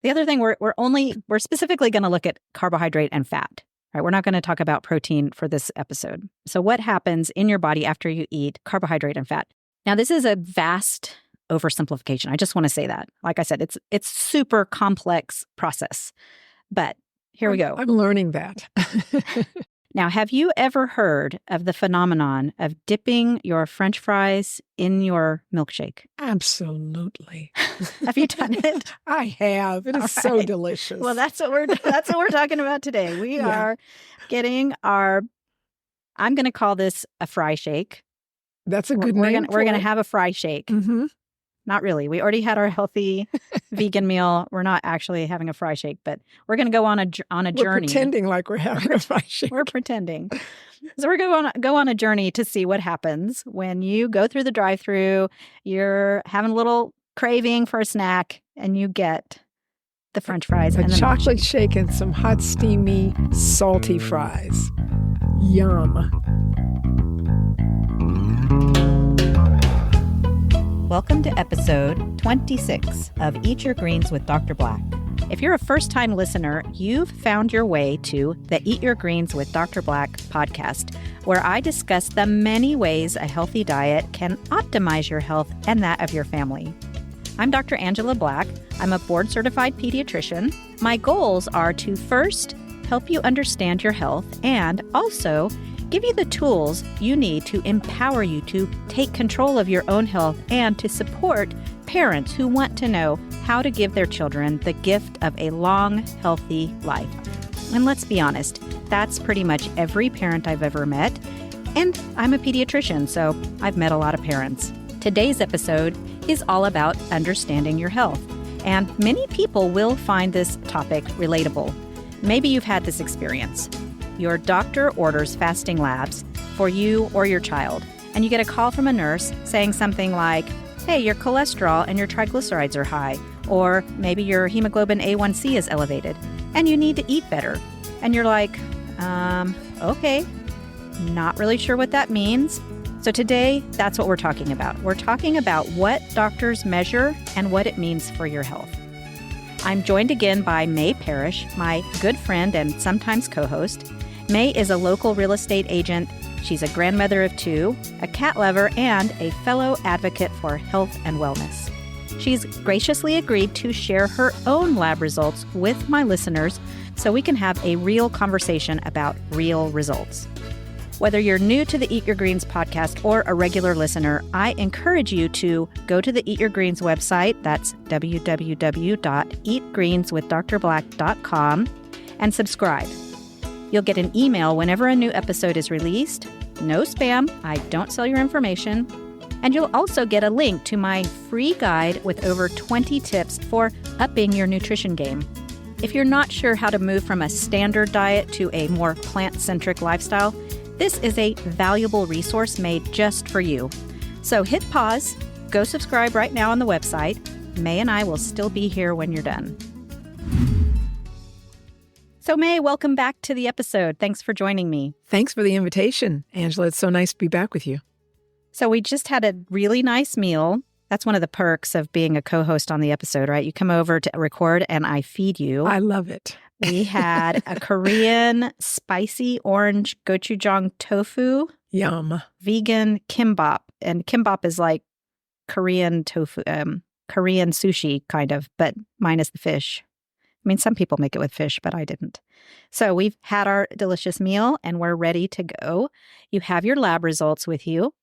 The other thing, we're specifically going to look at carbohydrate and fat. Right? We're not going to talk about protein for this episode. So what happens in your body after you eat carbohydrate and fat? Now, this is a vast oversimplification. I just want to say that. Like I said, it's super complex process. But here we go. I'm learning that. Now, have you ever heard of the phenomenon of dipping your French fries in your milkshake? Absolutely. Have you done it? I have. It is so delicious. Well, that's what we're talking about today. We are getting I'm going to call this a fry shake. That's a good name. We're going to have a fry shake. Mm-hmm. Not really. We already had our healthy vegan meal. We're not actually having a fry shake, but we're going to go on a journey. We're pretending like we're having a fry shake. We're pretending. So we're going to go on a journey to see what happens when you go through the drive-thru. You're having a little craving for a snack, and you get the French fries and the chocolate shake and some hot, steamy, salty fries. Yum. Welcome to episode 26 of Eat Your Greens with Dr. Black. If you're a first-time listener, you've found your way to the Eat Your Greens with Dr. Black podcast, where I discuss the many ways a healthy diet can optimize your health and that of your family. I'm Dr. Angela Black. I'm a board-certified pediatrician. My goals are to first help you understand your health and also give you the tools you need to empower you to take control of your own health and to support parents who want to know how to give their children the gift of a long, healthy life. And let's be honest, that's pretty much every parent I've ever met. And I'm a pediatrician, so I've met a lot of parents. Today's episode is all about understanding your health. And many people will find this topic relatable. Maybe you've had this experience. Your doctor orders fasting labs for you or your child, and you get a call from a nurse saying something like, hey, your cholesterol and your triglycerides are high, or maybe your hemoglobin A1C is elevated, and you need to eat better. And you're like, okay, not really sure what that means. So today, that's what we're talking about. We're talking about what doctors measure and what it means for your health. I'm joined again by Mae Parrish, my good friend and sometimes co-host. Mae is a local real estate agent. She's a grandmother of 2, a cat lover, and a fellow advocate for health and wellness. She's graciously agreed to share her own lab results with my listeners so we can have a real conversation about real results. Whether you're new to the Eat Your Greens podcast or a regular listener, I encourage you to go to the Eat Your Greens website. That's www.eatgreenswithdrblack.com and subscribe. You'll get an email whenever a new episode is released. No spam. I don't sell your information. And you'll also get a link to my free guide with over 20 tips for upping your nutrition game. If you're not sure how to move from a standard diet to a more plant-centric lifestyle, this is a valuable resource made just for you. So hit pause, go subscribe right now on the website. Mae and I will still be here when you're done. So Mae, welcome back to the episode. Thanks for joining me. Thanks for the invitation, Angela. It's so nice to be back with you. So we just had a really nice meal. That's one of the perks of being a co-host on the episode, right? You come over to record and I feed you. I love it. We had a Korean spicy orange gochujang tofu. Yum. Vegan kimbap. And kimbap is like Korean tofu, Korean sushi kind of, but minus the fish. I mean, some people make it with fish, but I didn't. So we've had our delicious meal and we're ready to go. You have your lab results with you.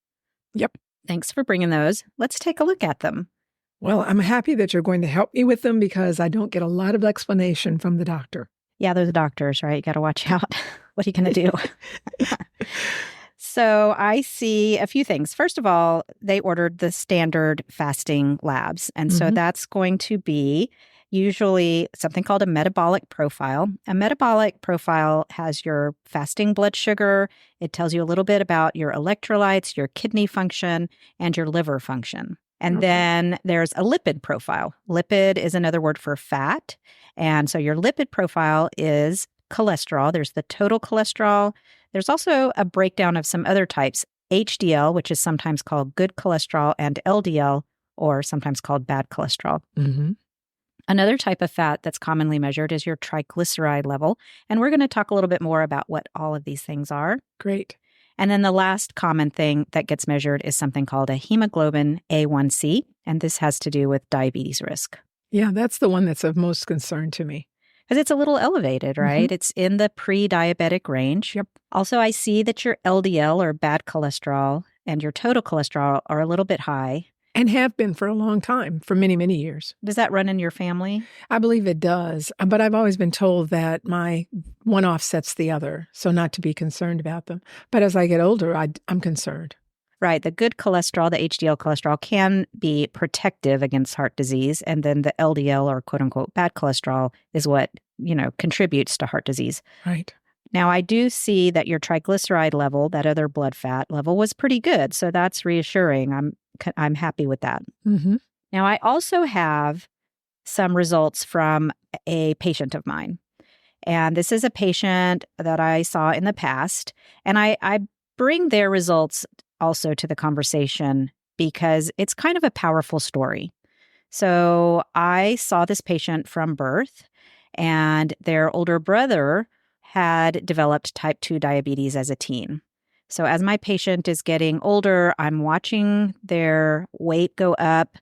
Yep. Thanks for bringing those. Let's take a look at them. Well, I'm happy that you're going to help me with them because I don't get a lot of explanation from the doctor. Yeah, they're the doctors, right? You got to watch out. What are you going to do? So I see a few things. First of all, they ordered the standard fasting labs. And so that's going to be usually something called a metabolic profile. A metabolic profile has your fasting blood sugar. It tells you a little bit about your electrolytes, your kidney function, and your liver function. And then there's a lipid profile. Lipid is another word for fat. And so your lipid profile is cholesterol. There's the total cholesterol. There's also a breakdown of some other types, HDL, which is sometimes called good cholesterol, and LDL, or sometimes called bad cholesterol. Another type of fat that's commonly measured is your triglyceride level. And we're going to talk a little bit more about what all of these things are. Great. And then the last common thing that gets measured is something called a hemoglobin A1C. And this has to do with diabetes risk. Yeah, that's the one that's of most concern to me. Because it's a little elevated, right? Mm-hmm. It's in the pre-diabetic range. Yep. Also, I see that your LDL or bad cholesterol and your total cholesterol are a little bit high. And have been for a long time, for many, many years. Does that run in your family? I believe it does. But I've always been told that my one offsets the other, so not to be concerned about them. But as I get older, I'm concerned. Right. The good cholesterol, the HDL cholesterol, can be protective against heart disease. And then the LDL or quote unquote bad cholesterol is what, contributes to heart disease. Right. Now, I do see that your triglyceride level, that other blood fat level, was pretty good. So that's reassuring. I'm happy with that. Mm-hmm. Now, I also have some results from a patient of mine. And this is a patient that I saw in the past. And I bring their results also to the conversation because it's kind of a powerful story. So I saw this patient from birth, and their older brother had developed type 2 diabetes as a teen. So as my patient is getting older, I'm watching their weight go up.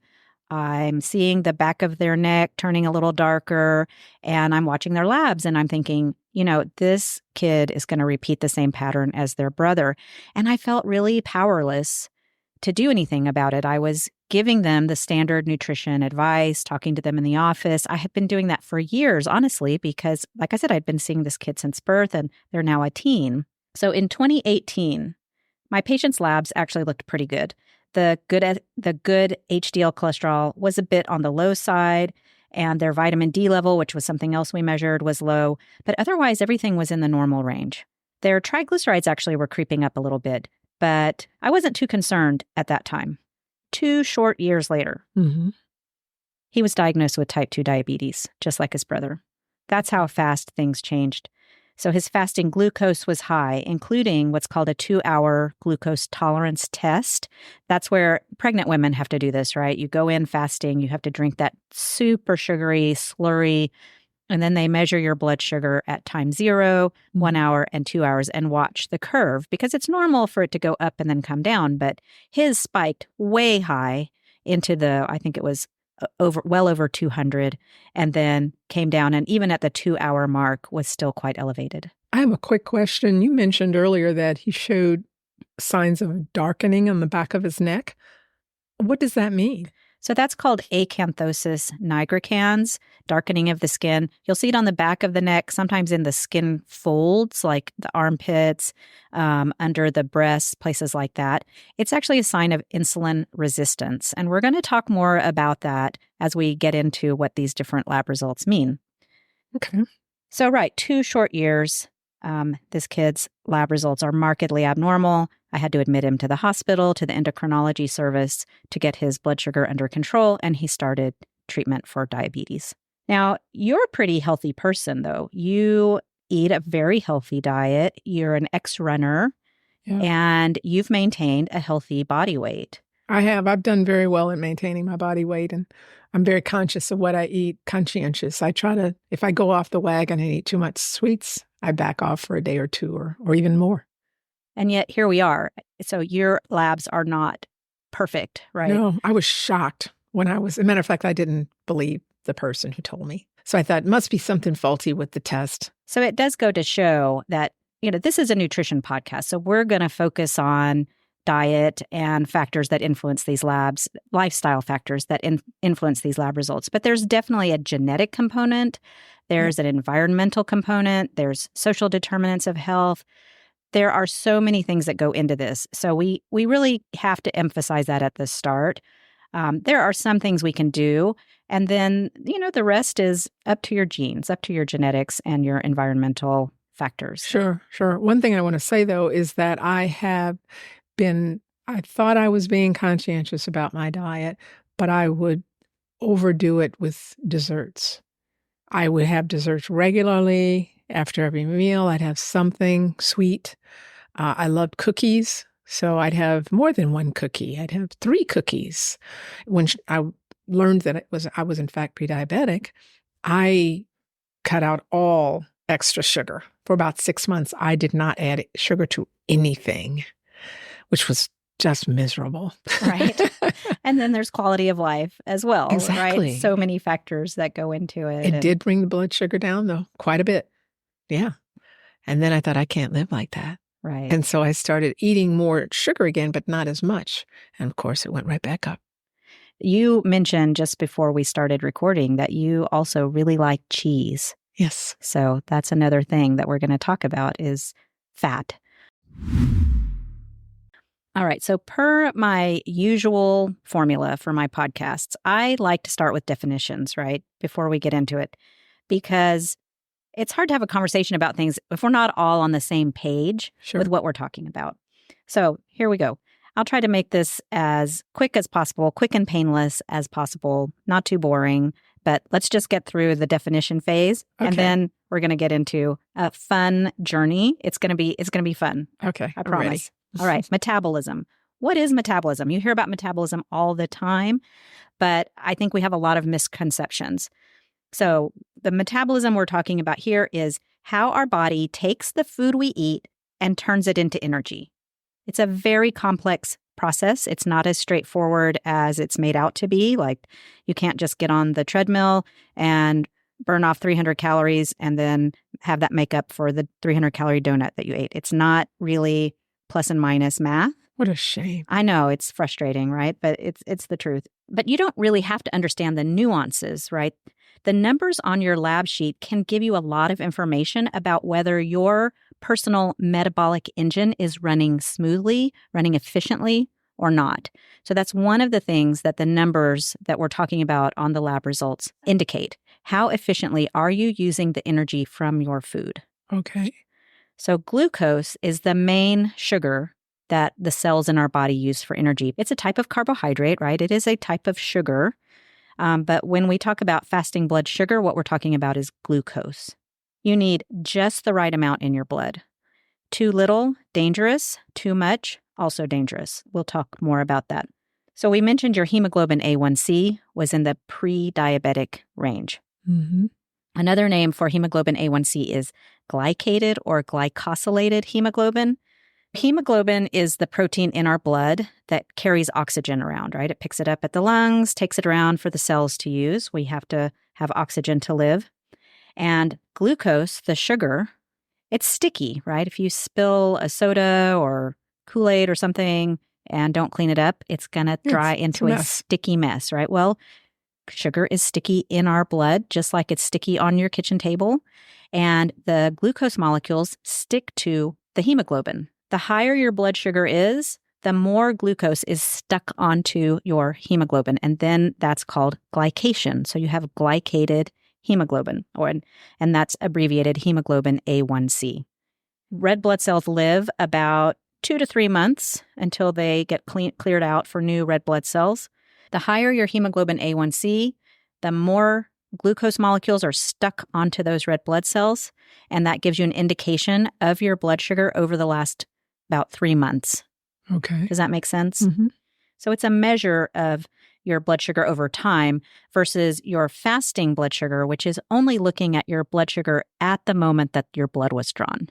I'm seeing the back of their neck turning a little darker, and I'm watching their labs, and I'm thinking, this kid is going to repeat the same pattern as their brother. And I felt really powerless to do anything about it. I was giving them the standard nutrition advice, talking to them in the office. I had been doing that for years, honestly, because like I said, I'd been seeing this kid since birth, and they're now a teen. So in 2018, my patient's labs actually looked pretty good. The good HDL cholesterol was a bit on the low side, and their vitamin D level, which was something else we measured, was low. But otherwise, everything was in the normal range. Their triglycerides actually were creeping up a little bit, but I wasn't too concerned at that time. 2 short years later, he was diagnosed with type 2 diabetes, just like his brother. That's how fast things changed. So his fasting glucose was high, including what's called a 2-hour glucose tolerance test. That's where pregnant women have to do this, right? You go in fasting, you have to drink that super sugary slurry, and then they measure your blood sugar at time 0, 1 hour, and 2 hours and watch the curve, because it's normal for it to go up and then come down. But his spiked way high into I think it was well over 200, and then came down, and even at the 2-hour mark was still quite elevated. I have a quick question. You mentioned earlier that he showed signs of darkening on the back of his neck. What does that mean? So that's called acanthosis nigricans, darkening of the skin. You'll see it on the back of the neck, sometimes in the skin folds, like the armpits, under the breasts, places like that. It's actually a sign of insulin resistance. And we're going to talk more about that as we get into what these different lab results mean. Okay. So, right, 2 short years. This kid's lab results are markedly abnormal. I had to admit him to the hospital, to the endocrinology service, to get his blood sugar under control, and he started treatment for diabetes. Now, you're a pretty healthy person, though. You eat a very healthy diet. You're an ex-runner, and you've maintained a healthy body weight. I have. I've done very well in maintaining my body weight, and I'm very conscious of what I eat, conscientious. I try to, if I go off the wagon and eat too much sweets, I back off for a day or two or even more. And yet here we are. So your labs are not perfect, right? No, I was shocked when as a matter of fact, I didn't believe the person who told me. So I thought it must be something faulty with the test. So it does go to show that, this is a nutrition podcast. So we're going to focus on diet and factors that influence these labs, lifestyle factors that influence these lab results. But there's definitely a genetic component. There's an environmental component. There's social determinants of health. There are so many things that go into this. So we really have to emphasize that at the start. There are some things we can do. And then, the rest is up to your genes, up to your genetics and your environmental factors. Sure. One thing I want to say, though, is that I thought I was being conscientious about my diet, but I would overdo it with desserts. I would have desserts regularly. After every meal, I'd have something sweet. I loved cookies, so I'd have more than one cookie. I'd have 3 cookies. When I learned that I was in fact pre-diabetic, I cut out all extra sugar. For about 6 months, I did not add sugar to anything, which was just miserable. Right. And then there's quality of life as well, Exactly. right? So many factors that go into it. It did bring the blood sugar down, though, quite a bit. Yeah. And then I thought, I can't live like that. Right. And so I started eating more sugar again, but not as much. And of course, it went right back up. You mentioned just before we started recording that you also really like cheese. Yes. So that's another thing that we're going to talk about is fat. All right. So per my usual formula for my podcasts, I like to start with definitions, right? Before we get into it, because it's hard to have a conversation about things if we're not all on the same page with what we're talking about. So here we go. I'll try to make this as quick as possible, quick and painless as possible, not too boring, but let's just get through the definition phase. Okay. And then we're going to get into a fun journey. It's going to be fun. Okay. I promise. All right. Metabolism. What is metabolism? You hear about metabolism all the time, but I think we have a lot of misconceptions. So the metabolism we're talking about here is how our body takes the food we eat and turns it into energy. It's a very complex process. It's not as straightforward as it's made out to be. Like you can't just get on the treadmill and burn off 300 calories and then have that make up for the 300-calorie donut that you ate. It's not really plus and minus math. What a shame. I know, it's frustrating, right? But it's the truth. But you don't really have to understand the nuances, right? The numbers on your lab sheet can give you a lot of information about whether your personal metabolic engine is running smoothly, running efficiently, or not. So that's one of the things that the numbers that we're talking about on the lab results indicate. How efficiently are you using the energy from your food? Okay. So glucose is the main sugar that the cells in our body use for energy. It's a type of carbohydrate, right? It is a type of sugar. But when we talk about fasting blood sugar, what we're talking about is glucose. You need just the right amount in your blood. Too little, dangerous. Too much, also dangerous. We'll talk more about that. So we mentioned your hemoglobin A1C was in the pre-diabetic range. Mm-hmm. Another name for hemoglobin A1C is glycated or glycosylated hemoglobin. Hemoglobin is the protein in our blood that carries oxygen around, right? It picks it up at the lungs, takes it around for the cells to use. We have to have oxygen to live. And glucose, the sugar, it's sticky, right? If you spill a soda or Kool-Aid or something and don't clean it up, it's going to dry into a sticky mess, right? Well, sugar is sticky in our blood, just like it's sticky on your kitchen table. And the glucose molecules stick to the hemoglobin. The higher your blood sugar is, the more glucose is stuck onto your hemoglobin. And then that's called glycation. So you have glycated hemoglobin, and that's abbreviated hemoglobin A1C. Red blood cells live about 2 to 3 months until they get cleared out for new red blood cells. The higher your hemoglobin A1C, the more glucose molecules are stuck onto those red blood cells, and that gives you an indication of your blood sugar over the last about 3 months. Okay. Does that make sense? Mm-hmm. So it's a measure of your blood sugar over time versus your fasting blood sugar, which is only looking at your blood sugar at the moment that your blood was drawn.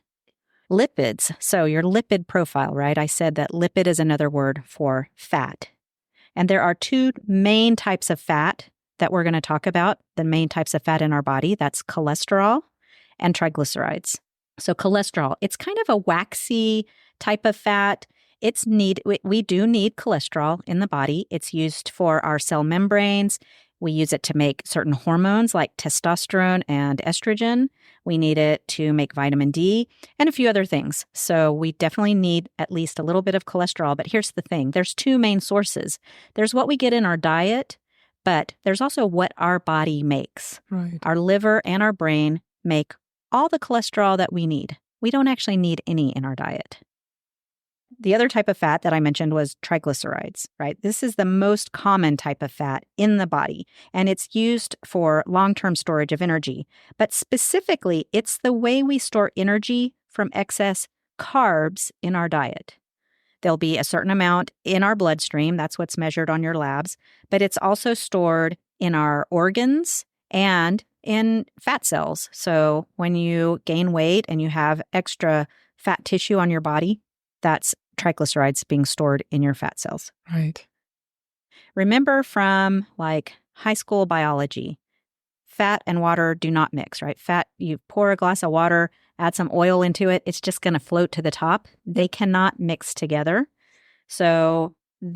Lipids, so your lipid profile, right? I said that lipid is another word for fat. And there are 2 main types of fat that we're going to talk about, the main types of fat in our body. That's cholesterol and triglycerides. So cholesterol, it's kind of a waxy type of fat. We do need cholesterol in the body. It's used for our cell membranes. We use it to make certain hormones like testosterone and estrogen. We need it to make vitamin D and a few other things. So we definitely need at least a little bit of cholesterol. But here's the thing. There's 2 main sources. There's what we get in our diet, but there's also what our body makes. Right. Our liver and our brain make all the cholesterol that we need. We don't actually need any in our diet. The other type of fat that I mentioned was triglycerides, right? This is the most common type of fat in the body, and it's used for long-term storage of energy. But specifically, it's the way we store energy from excess carbs in our diet. There'll be a certain amount in our bloodstream. That's what's measured on your labs. But it's also stored in our organs and in fat cells. So when you gain weight and you have extra fat tissue on your body, that's triglycerides being stored in your fat cells. Right. Remember from like high school biology, fat and water do not mix, right? Fat, you pour a glass of water, add some oil into it, it's just going to float to the top. They cannot mix together. So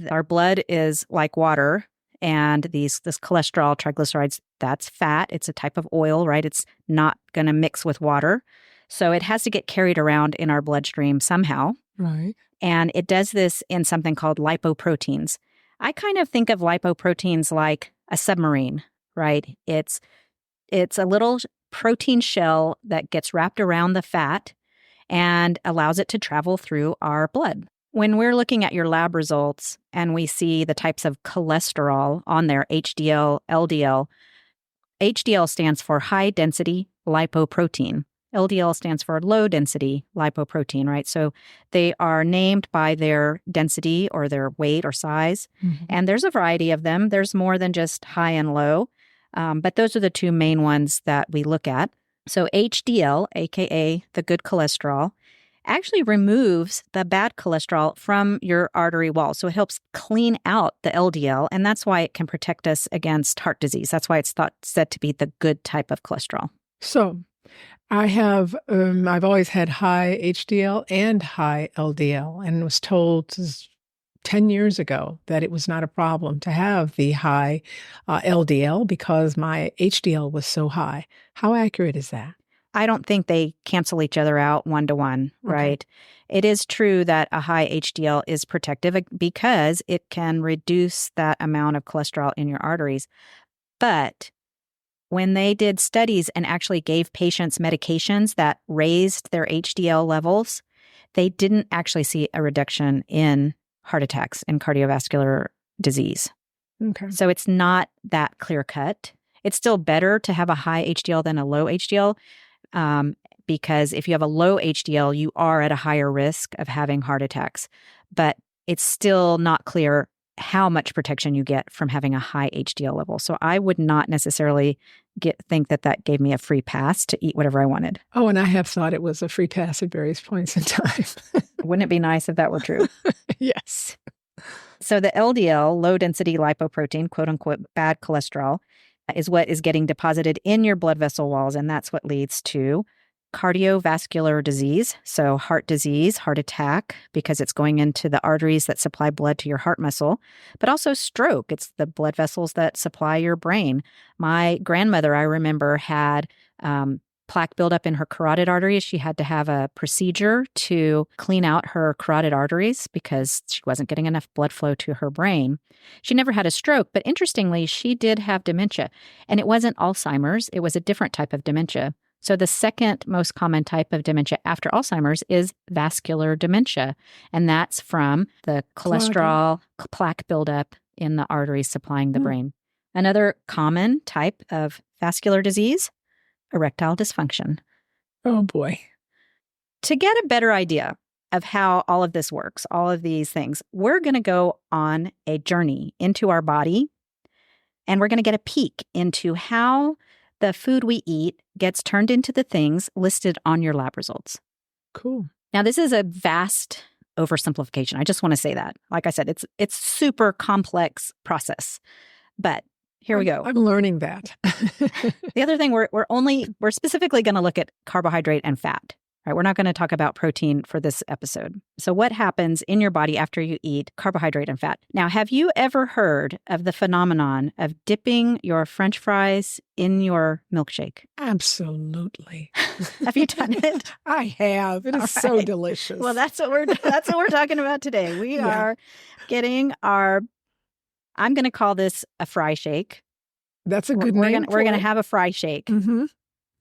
our blood is like water, and this cholesterol, triglycerides, that's fat. It's a type of oil, right? It's not going to mix with water. So it has to get carried around in our bloodstream somehow. Right. And it does this in something called lipoproteins. I kind of think of lipoproteins like a submarine, right? It's a little protein shell that gets wrapped around the fat and allows it to travel through our blood. When we're looking at your lab results and we see the types of cholesterol on there, HDL, LDL, HDL stands for high density lipoprotein. LDL stands for low density lipoprotein, right? So they are named by their density or their weight or size. Mm-hmm. And there's a variety of them. There's more than just high and low. But those are the two main ones that we look at. So HDL, aka the good cholesterol, actually removes the bad cholesterol from your artery wall. So it helps clean out the LDL, and that's why it can protect us against heart disease. That's why it's said to be the good type of cholesterol. So I've always had high HDL and high LDL, and was told 10 years ago that it was not a problem to have the high LDL because my HDL was so high. How accurate is that? I don't think they cancel each other out one-to-one, right? Okay. It is true that a high HDL is protective because it can reduce that amount of cholesterol in your arteries. But when they did studies and actually gave patients medications that raised their HDL levels, they didn't actually see a reduction in heart attacks and cardiovascular disease. Okay. So it's not that clear cut. It's still better to have a high HDL than a low HDL. Because if you have a low HDL, you are at a higher risk of having heart attacks. But it's still not clear how much protection you get from having a high HDL level. So I would not necessarily think that gave me a free pass to eat whatever I wanted. Oh, and I have thought it was a free pass at various points in time. Wouldn't it be nice if that were true? Yes. So the LDL, low density lipoprotein, quote unquote, bad cholesterol, is what is getting deposited in your blood vessel walls, and that's what leads to cardiovascular disease, so heart disease, heart attack, because it's going into the arteries that supply blood to your heart muscle, but also stroke. It's the blood vessels that supply your brain. My grandmother, I remember, had plaque buildup in her carotid arteries. She had to have a procedure to clean out her carotid arteries because she wasn't getting enough blood flow to her brain. She never had a stroke, but interestingly, she did have dementia. And it wasn't Alzheimer's. It was a different type of dementia. So the second most common type of dementia after Alzheimer's is vascular dementia. And that's from the cholesterol plaque buildup in the arteries supplying the brain. Another common type of vascular disease, erectile dysfunction. Oh, boy. To get a better idea of how all of this works, all of these things, we're going to go on a journey into our body, and we're going to get a peek into how the food we eat gets turned into the things listed on your lab results. Cool. Now, this is a vast oversimplification. I just want to say that. Like I said, it's super complex process, but here we go. I'm learning that. The other thing, we're specifically going to look at carbohydrate and fat. Right? We're not going to talk about protein for this episode. So what happens in your body after you eat carbohydrate and fat? Now, have you ever heard of the phenomenon of dipping your French fries in your milkshake? Absolutely. Have you done it? I have. It is so delicious. Well, that's what we're talking about today. We are getting I'm going to call this a fry shake. That's a good name. We're going to have a fry shake. Mm-hmm.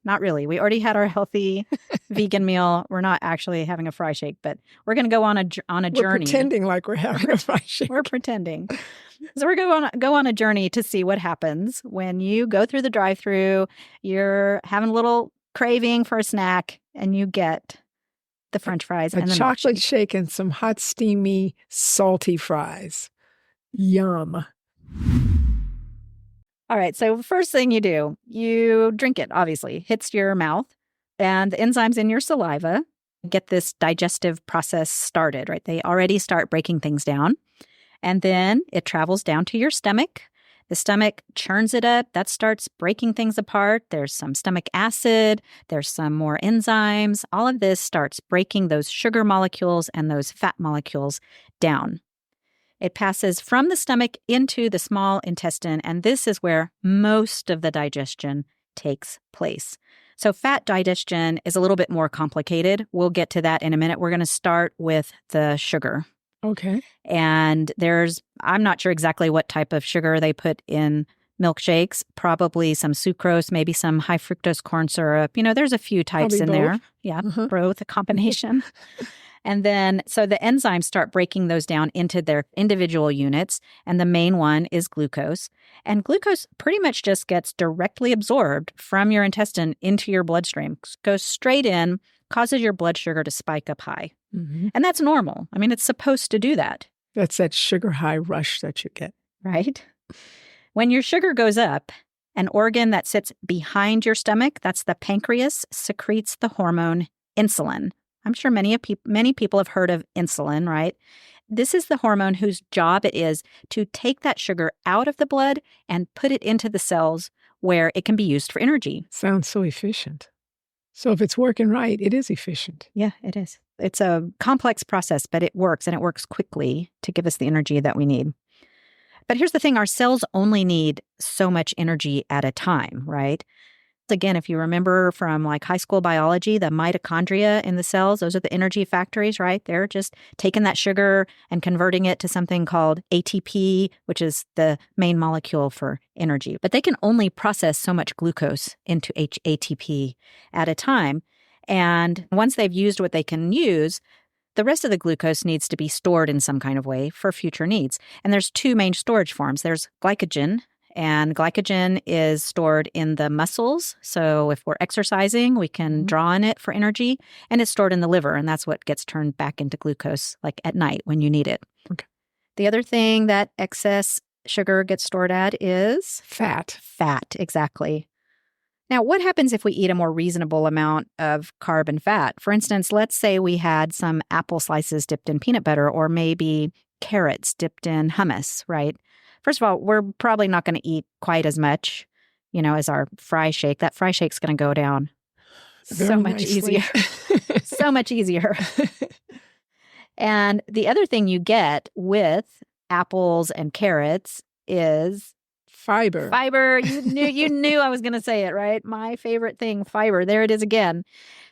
Not really. We already had our healthy vegan meal. We're not actually having a fry shake, but we're going to go on a journey. We're pretending like we're having a fry shake. We're pretending. So we're going to go on a journey to see what happens when you go through the drive-thru. You're having a little craving for a snack, and you get the French fries, A and the chocolate milkshake. shake and some hot, steamy, salty fries. Yum. All right, so first thing you do, you drink it, obviously. Hits your mouth, and the enzymes in your saliva get this digestive process started, right? They already start breaking things down. And then it travels down to your stomach. The stomach churns it up. That starts breaking things apart. There's some stomach acid. There's some more enzymes. All of this starts breaking those sugar molecules and those fat molecules down. It passes from the stomach into the small intestine, and this is where most of the digestion takes place. So fat digestion is a little bit more complicated. We'll get to that in a minute. We're going to start with the sugar. Okay. And I'm not sure exactly what type of sugar they put in milkshakes, probably some sucrose, maybe some high fructose corn syrup. There's a few types Probably in both. there. Yeah, both, a combination. And then, so the enzymes start breaking those down into their individual units. And the main one is glucose. And glucose pretty much just gets directly absorbed from your intestine into your bloodstream, goes straight in, causes your blood sugar to spike up high. Mm-hmm. And that's normal. I mean, it's supposed to do that. That's that sugar high rush that you get. Right? When your sugar goes up, an organ that sits behind your stomach, that's the pancreas, secretes the hormone insulin. I'm sure many people have heard of insulin, right? This is the hormone whose job it is to take that sugar out of the blood and put it into the cells where it can be used for energy. Sounds so efficient. So if it's working right, it is efficient. Yeah, it is. It's a complex process, but it works, and it works quickly to give us the energy that we need. But here's the thing, our cells only need so much energy at a time, right? Again, if you remember from like high school biology, the mitochondria in the cells, those are the energy factories, right? They're just taking that sugar and converting it to something called ATP, which is the main molecule for energy. But they can only process so much glucose into ATP at a time. And once they've used what they can use, the rest of the glucose needs to be stored in some kind of way for future needs. And there's two main storage forms. There's glycogen. And glycogen is stored in the muscles. So if we're exercising, we can draw on it for energy. And it's stored in the liver. And that's what gets turned back into glucose, like at night when you need it. Okay. The other thing that excess sugar gets stored at is fat. Fat, exactly. Now, what happens if we eat a more reasonable amount of carb and fat? For instance, let's say we had some apple slices dipped in peanut butter, or maybe carrots dipped in hummus, right? First of all, we're probably not going to eat quite as much, as our fry shake. That fry shake's going to go down so much easier. So much easier. And the other thing you get with apples and carrots is fiber. Fiber. You knew I was going to say it, right? My favorite thing, fiber. There it is again.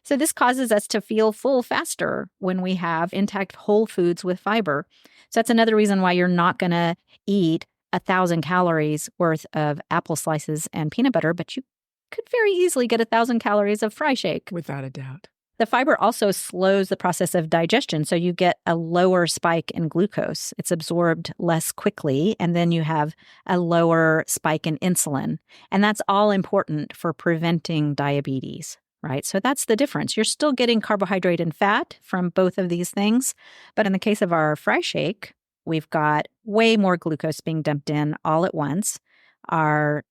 So this causes us to feel full faster when we have intact whole foods with fiber. So that's another reason why you're not going to eat 1,000 calories worth of apple slices and peanut butter, but you could very easily get 1,000 calories of fry shake. Without a doubt. The fiber also slows the process of digestion, so you get a lower spike in glucose. It's absorbed less quickly, and then you have a lower spike in insulin. And that's all important for preventing diabetes, right? So that's the difference. You're still getting carbohydrate and fat from both of these things, but in the case of our fry shake, we've got way more glucose being dumped in all at once. Our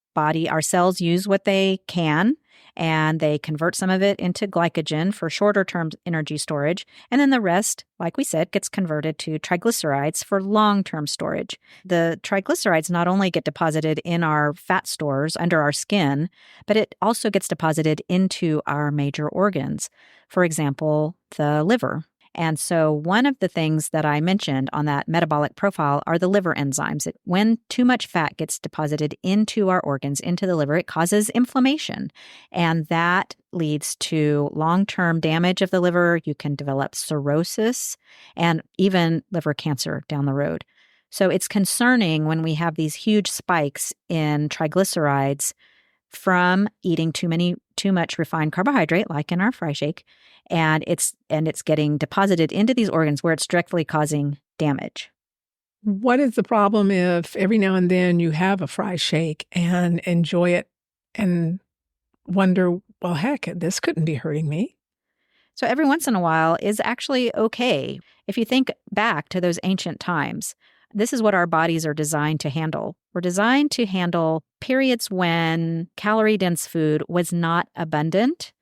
cells use what they can, and they convert some of it into glycogen for shorter term energy storage. And then the rest, like we said, gets converted to triglycerides for long-term storage. The triglycerides not only get deposited in our fat stores under our skin, but it also gets deposited into our major organs. For example, the liver. And so one of the things that I mentioned on that metabolic profile are the liver enzymes. When too much fat gets deposited into our organs, into the liver, it causes inflammation. And that leads to long-term damage of the liver. You can develop cirrhosis and even liver cancer down the road. So it's concerning when we have these huge spikes in triglycerides from eating too much refined carbohydrate, like in our fry shake, and it's getting deposited into these organs where it's directly causing damage. What is the problem if every now and then you have a fry shake and enjoy it and wonder, well, heck, this couldn't be hurting me? So every once in a while is actually okay. If you think back to those ancient times, this is what our bodies are designed to handle. We're designed to handle periods when calorie-dense food was not abundant,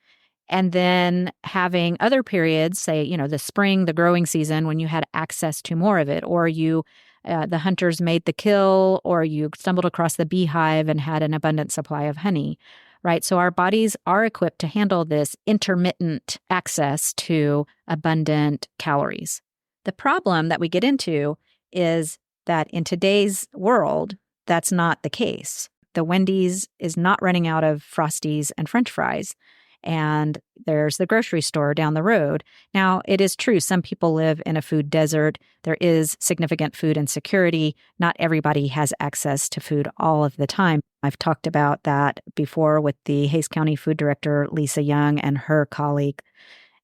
and then having other periods, say, the spring, the growing season, when you had access to more of it, or the hunters made the kill, or you stumbled across the beehive and had an abundant supply of honey, right? So our bodies are equipped to handle this intermittent access to abundant calories. The problem that we get into is that in today's world, that's not the case. The Wendy's is not running out of Frosties and French fries, and there's the grocery store down the road. Now, it is true, some people live in a food desert. There is significant food insecurity. Not everybody has access to food all of the time. I've talked about that before with the Hays County food director, Lisa Young, and her colleague.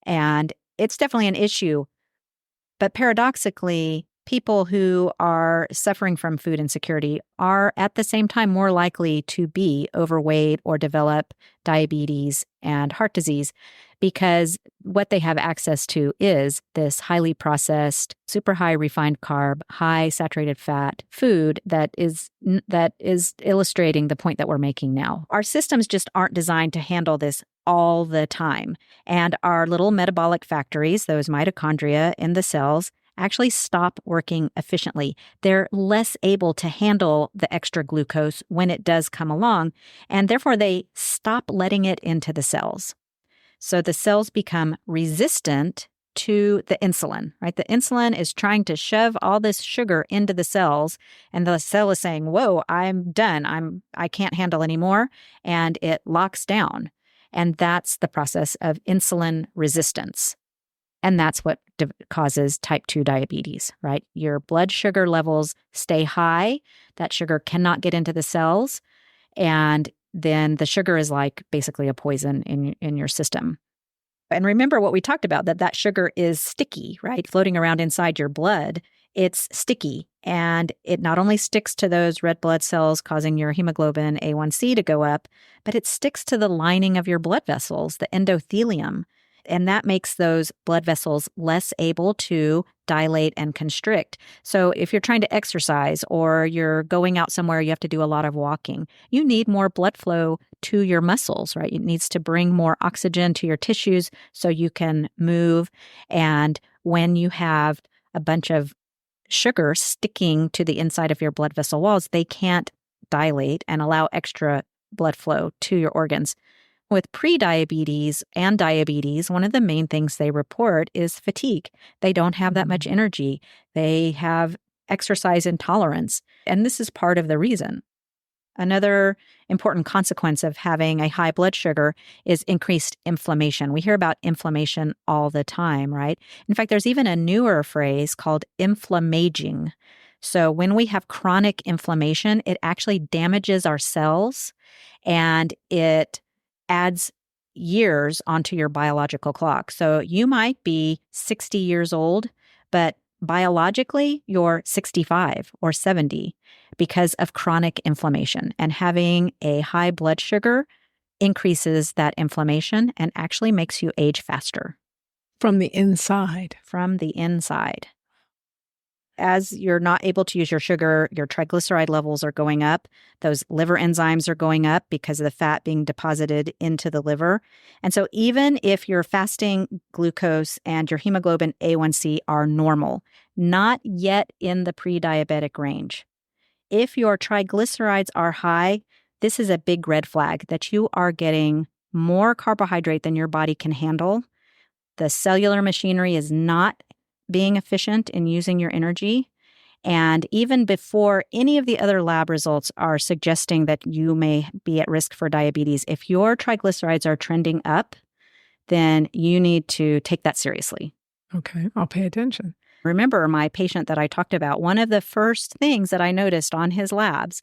And it's definitely an issue. But paradoxically, people who are suffering from food insecurity are at the same time more likely to be overweight or develop diabetes and heart disease because what they have access to is this highly processed, super high refined carb, high saturated fat food that is illustrating the point that we're making now. Our systems just aren't designed to handle this all the time. And our little metabolic factories, those mitochondria in the cells, actually stop working efficiently. They're less able to handle the extra glucose when it does come along, and therefore they stop letting it into the cells. So the cells become resistant to the insulin, right? The insulin is trying to shove all this sugar into the cells, and the cell is saying, whoa, I'm done. I can't handle anymore, and it locks down. And that's the process of insulin resistance. And that's what causes type 2 diabetes, right? Your blood sugar levels stay high. That sugar cannot get into the cells. And then the sugar is like basically a poison in your system. And remember what we talked about, that sugar is sticky, right? Floating around inside your blood, it's sticky. And it not only sticks to those red blood cells causing your hemoglobin A1C to go up, but it sticks to the lining of your blood vessels, the endothelium. And that makes those blood vessels less able to dilate and constrict. So if you're trying to exercise or you're going out somewhere, you have to do a lot of walking, you need more blood flow to your muscles, right? It needs to bring more oxygen to your tissues so you can move. And when you have a bunch of sugar sticking to the inside of your blood vessel walls, they can't dilate and allow extra blood flow to your organs. With prediabetes and diabetes, one of the main things they report is fatigue. They don't have that much energy. They have exercise intolerance. And this is part of the reason. Another important consequence of having a high blood sugar is increased inflammation. We hear about inflammation all the time, right? In fact, there's even a newer phrase called inflammaging. So when we have chronic inflammation, it actually damages our cells and it adds years onto your biological clock. So you might be 60 years old, but biologically you're 65 or 70 because of chronic inflammation. And having a high blood sugar increases that inflammation and actually makes you age faster. From the inside. From the inside. As you're not able to use your sugar, your triglyceride levels are going up. Those liver enzymes are going up because of the fat being deposited into the liver. And so even if your fasting glucose and your hemoglobin A1C are normal, not yet in the pre-diabetic range. If your triglycerides are high, this is a big red flag that you are getting more carbohydrate than your body can handle. The cellular machinery is not being efficient in using your energy. And even before any of the other lab results are suggesting that you may be at risk for diabetes, if your triglycerides are trending up, then you need to take that seriously. Okay, I'll pay attention. Remember my patient that I talked about, one of the first things that I noticed on his labs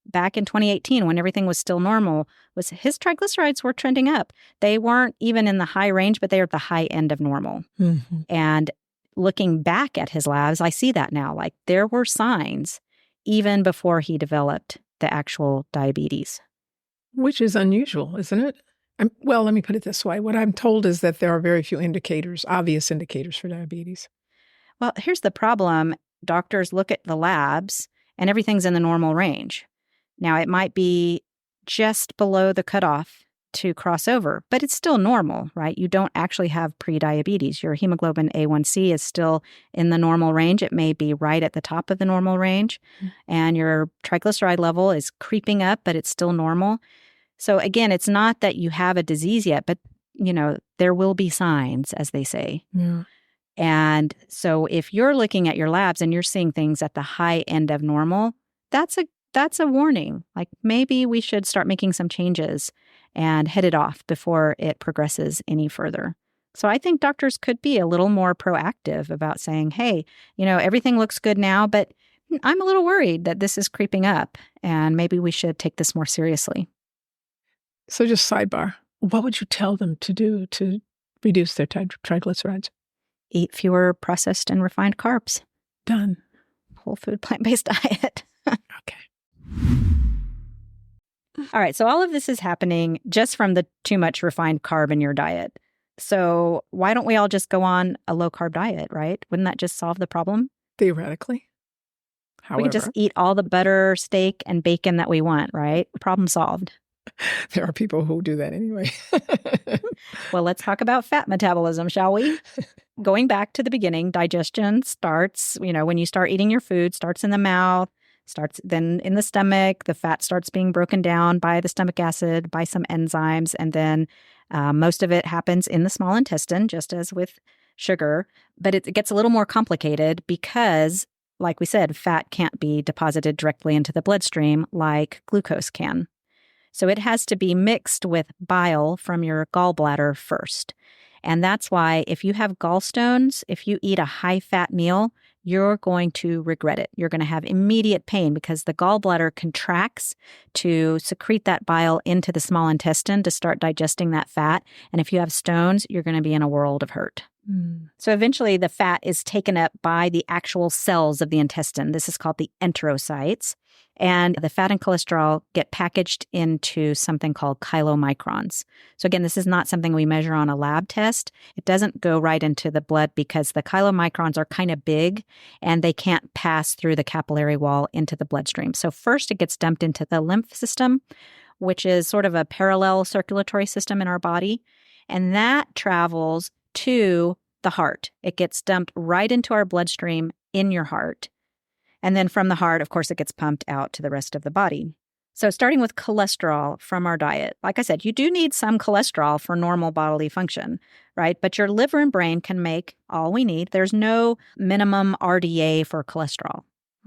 back in 2018, when everything was still normal, was his triglycerides were trending up. They weren't even in the high range, but they were at the high end of normal. Mm-hmm. And looking back at his labs, I see that now. Like there were signs even before he developed the actual diabetes. Which is unusual, isn't it? Well, let me put it this way. What I'm told is that there are very few indicators, obvious indicators for diabetes. Well, here's the problem. Doctors look at the labs and everything's in the normal range. Now, it might be just below the cutoff to cross over, but it's still normal, right? You don't actually have prediabetes. Your hemoglobin A1C is still in the normal range. It may be right at the top of the normal range, and your triglyceride level is creeping up, but it's still normal. So again, it's not that you have a disease yet, but there will be signs, as they say. Yeah. And so if you're looking at your labs and you're seeing things at the high end of normal, that's a warning. Like maybe we should start making some changes and head it off before it progresses any further. So I think doctors could be a little more proactive about saying, hey, everything looks good now, but I'm a little worried that this is creeping up and maybe we should take this more seriously. So just sidebar, what would you tell them to do to reduce their triglycerides? Eat fewer processed and refined carbs. Done. Whole food, plant-based diet. Okay. All right. So all of this is happening just from the too much refined carb in your diet. So why don't we all just go on a low-carb diet, right? Wouldn't that just solve the problem? Theoretically. However, we could just eat all the butter, steak, and bacon that we want, right? Problem solved. There are people who do that anyway. Well, let's talk about fat metabolism, shall we? Going back to the beginning, digestion starts, when you start eating your food, starts in the mouth, starts then in the stomach. The fat starts being broken down by the stomach acid, by some enzymes, and then most of it happens in the small intestine, just as with sugar. But it gets a little more complicated because, like we said, fat can't be deposited directly into the bloodstream like glucose can. So it has to be mixed with bile from your gallbladder first. And that's why if you have gallstones, if you eat a high-fat meal, you're going to regret it. You're going to have immediate pain because the gallbladder contracts to secrete that bile into the small intestine to start digesting that fat. And if you have stones, you're going to be in a world of hurt. So eventually the fat is taken up by the actual cells of the intestine. This is called the enterocytes. And the fat and cholesterol get packaged into something called chylomicrons. So again, this is not something we measure on a lab test. It doesn't go right into the blood because the chylomicrons are kind of big and they can't pass through the capillary wall into the bloodstream. So first it gets dumped into the lymph system, which is sort of a parallel circulatory system in our body. And that travels to the heart. It gets dumped right into our bloodstream in your heart. And then from the heart, of course, it gets pumped out to the rest of the body. So starting with cholesterol from our diet, like I said, you do need some cholesterol for normal bodily function, right? But your liver and brain can make all we need. There's no minimum RDA for cholesterol.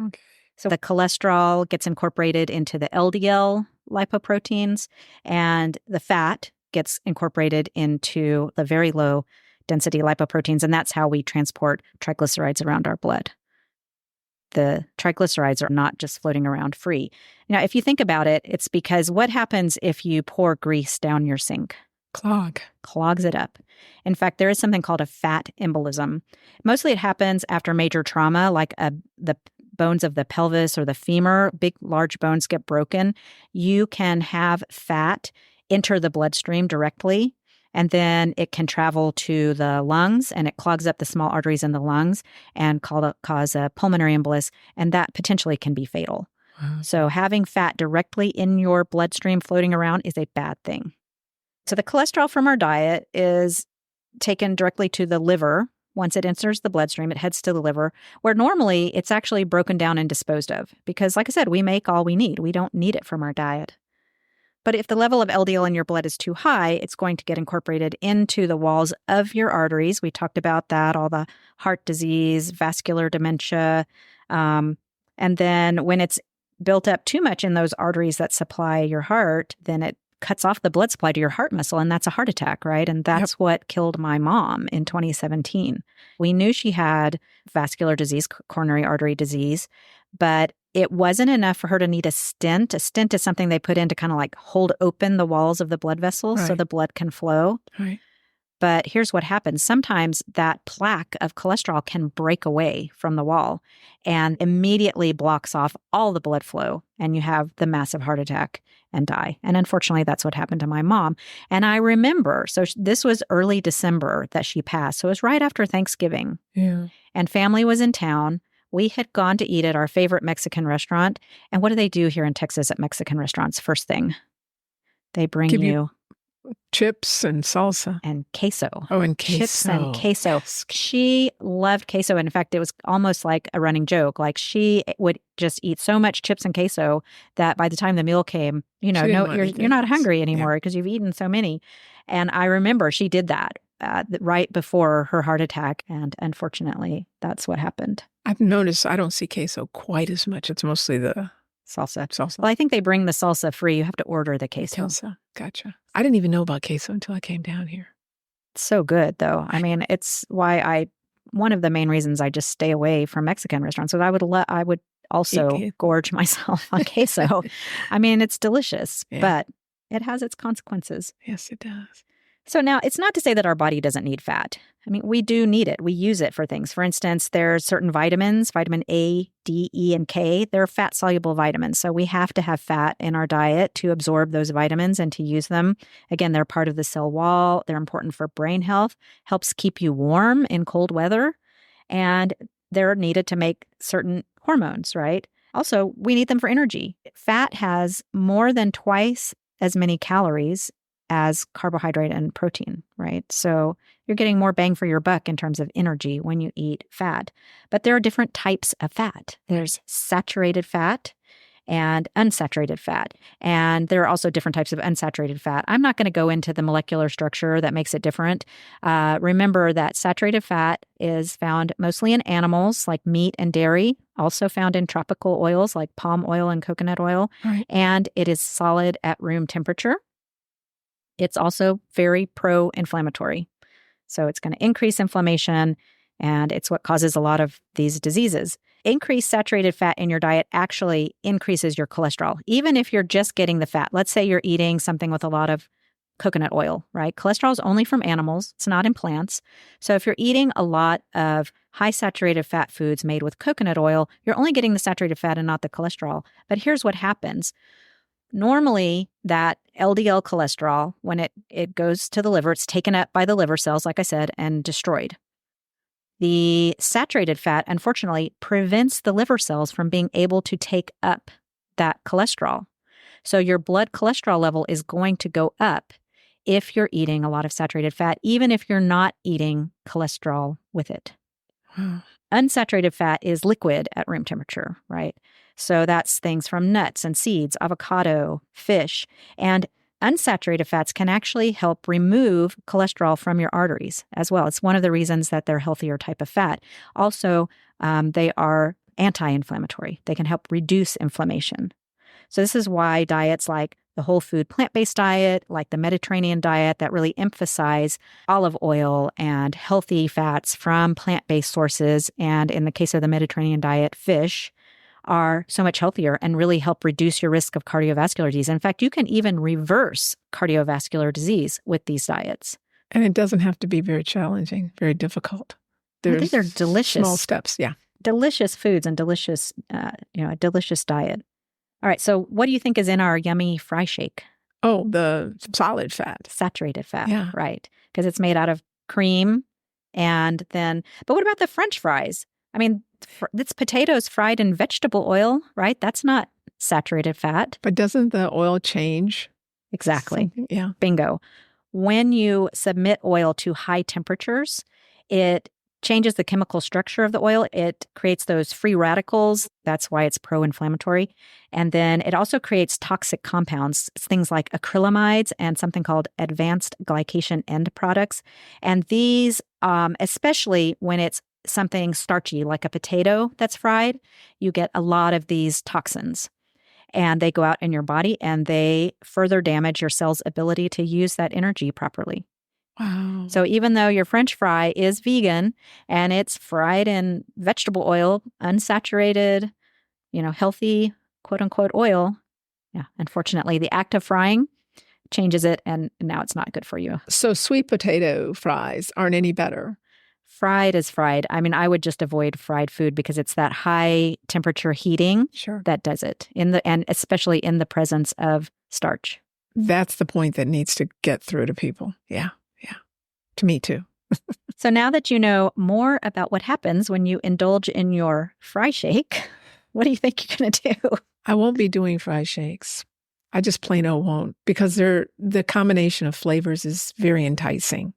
Okay. So the cholesterol gets incorporated into the LDL lipoproteins, and the fat gets incorporated into the very low density lipoproteins, and that's how we transport triglycerides around our blood. The triglycerides are not just floating around free. Now, if you think about it, it's because what happens if you pour grease down your sink? Clogs it up. In fact, there is something called a fat embolism. Mostly it happens after major trauma, like the bones of the pelvis or the femur, big, large bones get broken. You can have fat enter the bloodstream directly, and then it can travel to the lungs, and it clogs up the small arteries in the lungs and cause a pulmonary embolus, and that potentially can be fatal. Wow. So having fat directly in your bloodstream floating around is a bad thing. So the cholesterol from our diet is taken directly to the liver. Once it enters the bloodstream, it heads to the liver, where normally it's actually broken down and disposed of. Because like I said, we make all we need. We don't need it from our diet. But if the level of LDL in your blood is too high, it's going to get incorporated into the walls of your arteries. We talked about that, all the heart disease, vascular dementia. And then when it's built up too much in those arteries that supply your heart, then it cuts off the blood supply to your heart muscle, and that's a heart attack, right? And that's what killed my mom in 2017. We knew she had vascular disease, coronary artery disease, but it wasn't enough for her to need a stent. A stent is something they put in to kind of like hold open the walls of the blood vessels so the blood can flow. Right. But here's what happens. Sometimes that plaque of cholesterol can break away from the wall and immediately blocks off all the blood flow. And you have the massive heart attack and die. And unfortunately, that's what happened to my mom. And I remember, so this was early December that she passed. So it was right after Thanksgiving. Yeah. And family was in town. We had gone to eat at our favorite Mexican restaurant. And what do they do here in Texas at Mexican restaurants? First thing, they bring you chips and salsa. And queso. Oh, and queso. Chips and queso. Yes. She loved queso. And in fact, it was almost like a running joke. Like she would just eat so much chips and queso that by the time the meal came, you're not hungry anymore because you've eaten so many. And I remember she did that right before her heart attack. And unfortunately, that's what happened. I've noticed I don't see queso quite as much. It's mostly the salsa. Well, I think they bring the salsa free. You have to order the queso. Gotcha. I didn't even know about queso until I came down here. It's so good, though. I mean, it's why one of the main reasons I just stay away from Mexican restaurants. So I would also gorge myself on queso. I mean, it's delicious, but it has its consequences. Yes, it does. So now it's not to say that our body doesn't need fat. I mean, we do need it. We use it for things. For instance, there's certain vitamins, vitamin A, D, E, and K. They're fat-soluble vitamins. So we have to have fat in our diet to absorb those vitamins and to use them. Again, they're part of the cell wall. They're important for brain health, helps keep you warm in cold weather. And they're needed to make certain hormones, right? Also, we need them for energy. Fat has more than twice as many calories as carbohydrate and protein, right? So you're getting more bang for your buck in terms of energy when you eat fat. But there are different types of fat. There's saturated fat and unsaturated fat. And there are also different types of unsaturated fat. I'm not going to go into the molecular structure that makes it different. Remember that saturated fat is found mostly in animals like meat and dairy, also found in tropical oils like palm oil and coconut oil. Right. And it is solid at room temperature. It's also very pro-inflammatory. So it's going to increase inflammation, and it's what causes a lot of these diseases. Increased saturated fat in your diet actually increases your cholesterol, even if you're just getting the fat. Let's say you're eating something with a lot of coconut oil, right? Cholesterol is only from animals. It's not in plants. So if you're eating a lot of high saturated fat foods made with coconut oil, you're only getting the saturated fat and not the cholesterol. But here's what happens. Normally, that LDL cholesterol, when it goes to the liver, it's taken up by the liver cells, like I said, and destroyed. The saturated fat, unfortunately, prevents the liver cells from being able to take up that cholesterol. So your blood cholesterol level is going to go up if you're eating a lot of saturated fat, even if you're not eating cholesterol with it. Unsaturated fat is liquid at room temperature, right? So that's things from nuts and seeds, avocado, fish, and unsaturated fats can actually help remove cholesterol from your arteries as well. It's one of the reasons that they're a healthier type of fat. Also, they are anti-inflammatory. They can help reduce inflammation. So this is why diets like the whole food plant-based diet, like the Mediterranean diet that really emphasize olive oil and healthy fats from plant-based sources, and in the case of the Mediterranean diet, fish, are so much healthier and really help reduce your risk of cardiovascular disease. In fact, you can even reverse cardiovascular disease with these diets. And it doesn't have to be very challenging, very difficult. I think they're delicious. Small steps, yeah. Delicious foods and delicious, a delicious diet. All right, so what do you think is in our yummy fry shake? Oh, the solid fat. Saturated fat, yeah. Right. Because it's made out of cream and then, but what about the French fries? I mean, it's potatoes fried in vegetable oil, right? That's not saturated fat. But doesn't the oil change? Exactly. Yeah. Bingo. When you submit oil to high temperatures, it changes the chemical structure of the oil. It creates those free radicals. That's why it's pro-inflammatory. And then it also creates toxic compounds, things like acrylamides and something called advanced glycation end products. And these, especially when it's something starchy like a potato that's fried, you get a lot of these toxins. And they go out in your body and they further damage your cell's ability to use that energy properly. Wow. So even though your French fry is vegan and it's fried in vegetable oil, unsaturated, healthy, quote unquote, oil, unfortunately, the act of frying changes it, and now it's not good for you. So sweet potato fries aren't any better. Fried is fried. I mean, I would just avoid fried food because it's that high temperature heating that does it, and especially in the presence of starch. That's the point that needs to get through to people. Yeah. To me too. So now that you know more about what happens when you indulge in your fry shake, what do you think you're going to do? I won't be doing fry shakes. I just plain old won't, because the combination of flavors is very enticing,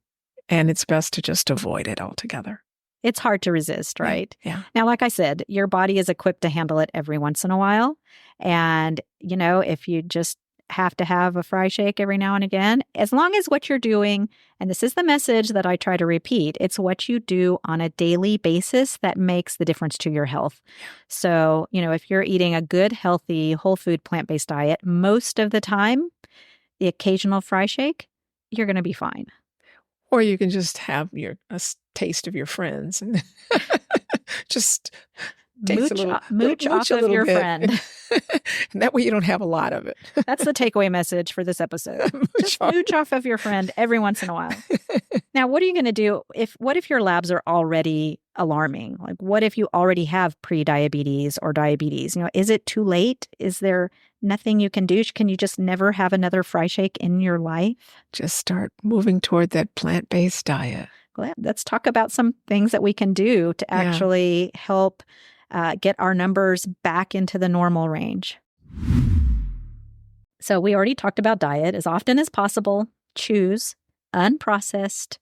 and it's best to just avoid it altogether. It's hard to resist, right? Yeah. Now, like I said, your body is equipped to handle it every once in a while. And, if you just have to have a fry shake every now and again, as long as what you're doing, and this is the message that I try to repeat, it's what you do on a daily basis that makes the difference to your health. So, if you're eating a good, healthy, whole food, plant-based diet, most of the time, the occasional fry shake, you're going to be fine. Or you can just have a taste of your friends and just mooch off of your friend. And that way you don't have a lot of it. That's the takeaway message for this episode. Just mooch off of your friend every once in a while. Now, what are you going to do what if your labs are already alarming? Like, what if you already have pre-diabetes or diabetes? Is it too late? Is there nothing you can do? Can you just never have another fry shake in your life? Just start moving toward that plant-based diet. Well, let's talk about some things that we can do to actually help get our numbers back into the normal range. So we already talked about diet. As often as possible, choose unprocessed,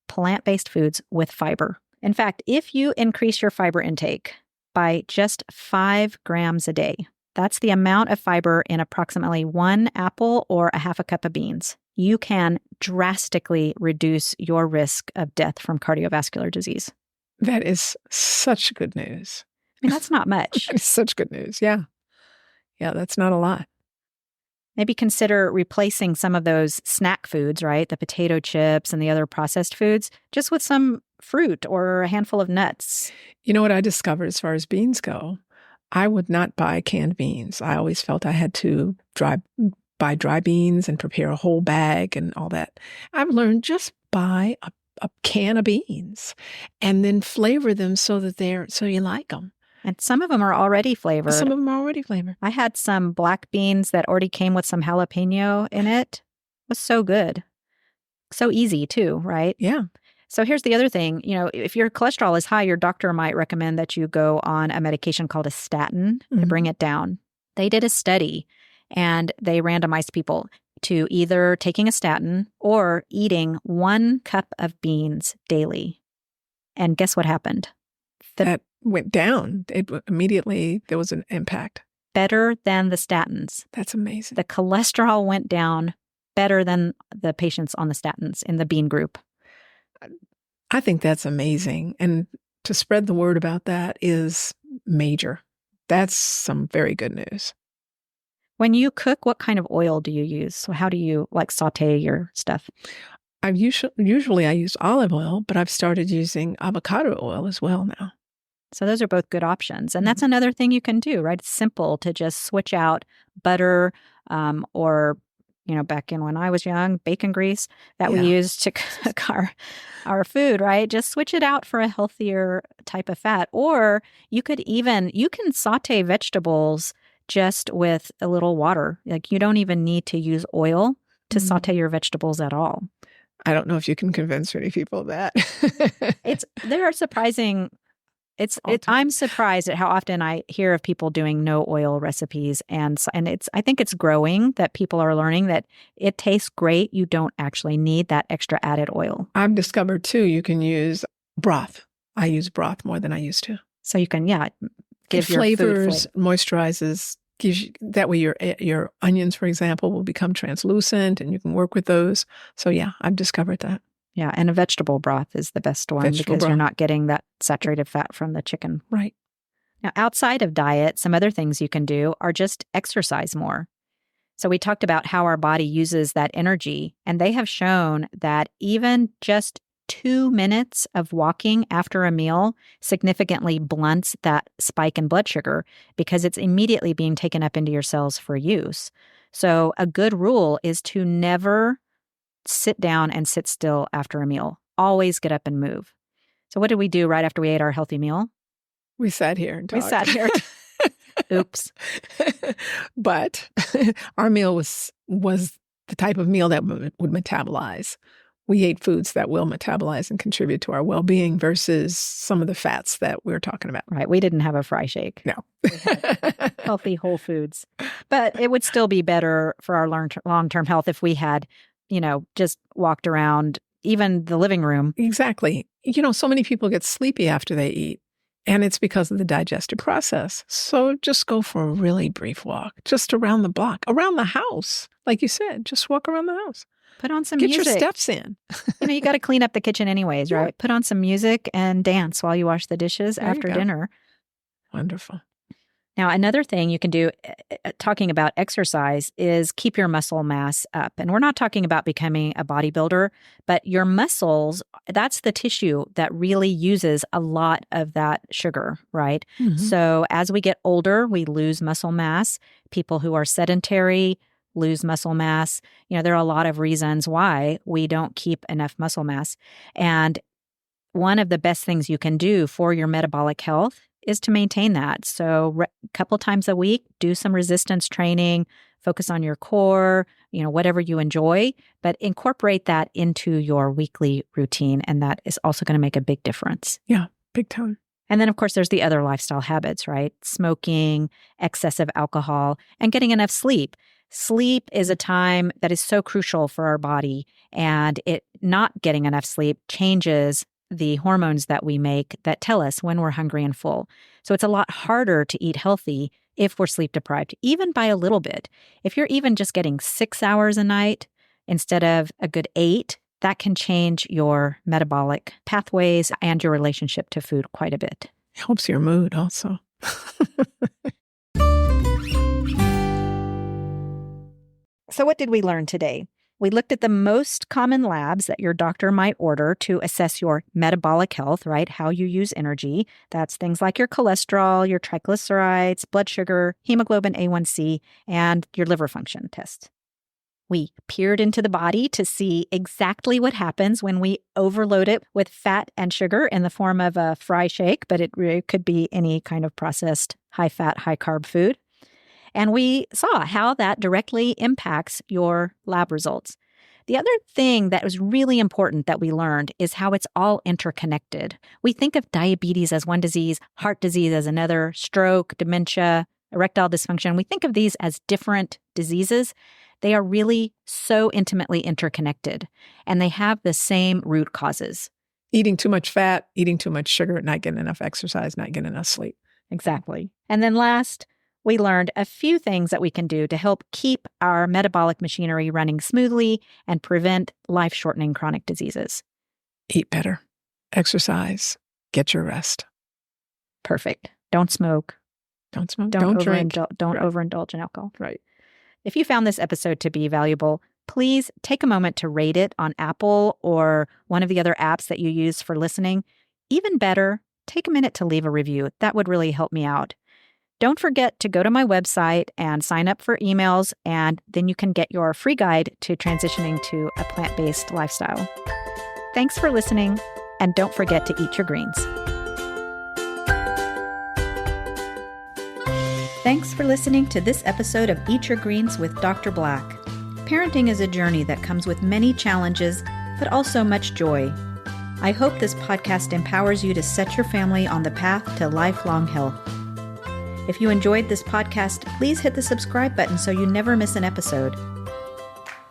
plant-based foods with fiber. In fact, if you increase your fiber intake by just 5 grams a day, that's the amount of fiber in approximately 1 apple or a half a cup of beans, you can drastically reduce your risk of death from cardiovascular disease. That is such good news. I mean, that's not much. It's such good news. Yeah. Yeah, that's not a lot. Maybe consider replacing some of those snack foods, right? The potato chips and the other processed foods, just with some fruit or a handful of nuts. You know what I discovered as far as beans go? I would not buy canned beans. I always felt I had to buy dry beans and prepare a whole bag and all that. I've learned just buy a can of beans and then flavor them so you like them. And some of them are already flavored. I had some black beans that already came with some jalapeno in it. It was so good. So easy too, right? Yeah. So here's the other thing. If your cholesterol is high, your doctor might recommend that you go on a medication called a statin to bring it down. They did a study and they randomized people to either taking a statin or eating 1 cup of beans daily. And guess what happened? That went down. Immediately, there was an impact. Better than the statins. That's amazing. The cholesterol went down better than the patients on the statins in the bean group. I think that's amazing. And to spread the word about that is major. That's some very good news. When you cook, what kind of oil do you use? So how do you saute your stuff? Usually I use olive oil, but I've started using avocado oil as well now. So those are both good options. And that's another thing you can do, right? It's simple to just switch out butter or, back in when I was young, bacon grease that we used to cook our food, right? Just switch it out for a healthier type of fat. Or you can saute vegetables just with a little water. Like, you don't even need to use oil to saute your vegetables at all. I don't know if you can convince many people of that. There are surprising... I'm surprised at how often I hear of people doing no oil recipes, and I think it's growing that people are learning that it tastes great. You don't actually need that extra added oil. I've discovered too, you can use broth. I use broth more than I used to. So you can, give your flavors, food moisturizes. That way your onions, for example, will become translucent, and you can work with those. So I've discovered that. Yeah, and a vegetable broth is the best one because you're not getting that saturated fat from the chicken. Right. Now, outside of diet, some other things you can do are just exercise more. So we talked about how our body uses that energy, and they have shown that even just 2 minutes of walking after a meal significantly blunts that spike in blood sugar because it's immediately being taken up into your cells for use. So a good rule is to never sit down and sit still after a meal. Always get up and move. So what did we do right after we ate our healthy meal? We sat here and talked. We sat here. Oops. But our meal was the type of meal that would metabolize. We ate foods that will metabolize and contribute to our well-being versus some of the fats that we're talking about. Right. We didn't have a fry shake. No. We had healthy whole foods. But it would still be better for our long-term health if we had, just walked around even the living room. Exactly. So many people get sleepy after they eat, and it's because of the digestive process. So just go for a really brief walk, just around the block, around the house. Like you said, just walk around the house. Put on some music. music. Get your steps in. You got to clean up the kitchen anyways, right? Put on some music and dance while you wash the dishes after dinner. Wonderful. Now, another thing you can do, talking about exercise, is keep your muscle mass up. And we're not talking about becoming a bodybuilder, but your muscles, that's the tissue that really uses a lot of that sugar, right? Mm-hmm. So as we get older, we lose muscle mass. People who are sedentary lose muscle mass. There are a lot of reasons why we don't keep enough muscle mass. And one of the best things you can do for your metabolic health is to maintain that. So a couple times a week, do some resistance training, focus on your core, whatever you enjoy, but incorporate that into your weekly routine. And that is also going to make a big difference. Yeah, big time. And then, of course, there's the other lifestyle habits, right? Smoking, excessive alcohol, and getting enough sleep. Sleep is a time that is so crucial for our body, and not getting enough sleep changes the hormones that we make that tell us when we're hungry and full. So it's a lot harder to eat healthy if we're sleep deprived, even by a little bit. If you're even just getting 6 hours a night instead of a good 8, that can change your metabolic pathways and your relationship to food quite a bit. Helps your mood also. So what did we learn today? We looked at the most common labs that your doctor might order to assess your metabolic health, right? How you use energy. That's things like your cholesterol, your triglycerides, blood sugar, hemoglobin A1C, and your liver function test. We peered into the body to see exactly what happens when we overload it with fat and sugar in the form of a fry shake, but it could be any kind of processed high-fat, high-carb food. And we saw how that directly impacts your lab results. The other thing that was really important that we learned is how it's all interconnected. We think of diabetes as one disease, heart disease as another, stroke, dementia, erectile dysfunction. We think of these as different diseases. They are really so intimately interconnected, and they have the same root causes. Eating too much fat, eating too much sugar, not getting enough exercise, not getting enough sleep. Exactly. And then last, we learned a few things that we can do to help keep our metabolic machinery running smoothly and prevent life-shortening chronic diseases. Eat better, exercise, get your rest. Perfect. Don't smoke. Don't smoke. Don't drink. Don't overindulge in alcohol. Right. If you found this episode to be valuable, please take a moment to rate it on Apple or one of the other apps that you use for listening. Even better, take a minute to leave a review. That would really help me out. Don't forget to go to my website and sign up for emails, and then you can get your free guide to transitioning to a plant-based lifestyle. Thanks for listening, and don't forget to eat your greens. Thanks for listening to this episode of Eat Your Greens with Dr. Black. Parenting is a journey that comes with many challenges, but also much joy. I hope this podcast empowers you to set your family on the path to lifelong health. If you enjoyed this podcast, please hit the subscribe button so you never miss an episode.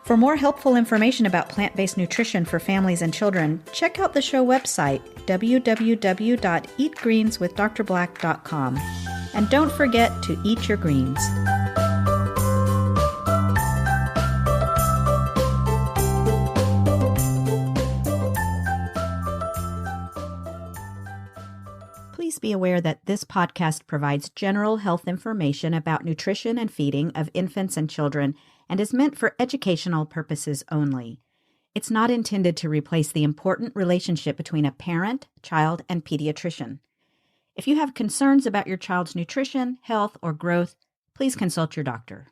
For more helpful information about plant-based nutrition for families and children, check out the show website, www.eatgreenswithdrblack.com. And don't forget to eat your greens. Please be aware that this podcast provides general health information about nutrition and feeding of infants and children and is meant for educational purposes only. It's not intended to replace the important relationship between a parent, child, and pediatrician. If you have concerns about your child's nutrition, health, or growth, please consult your doctor.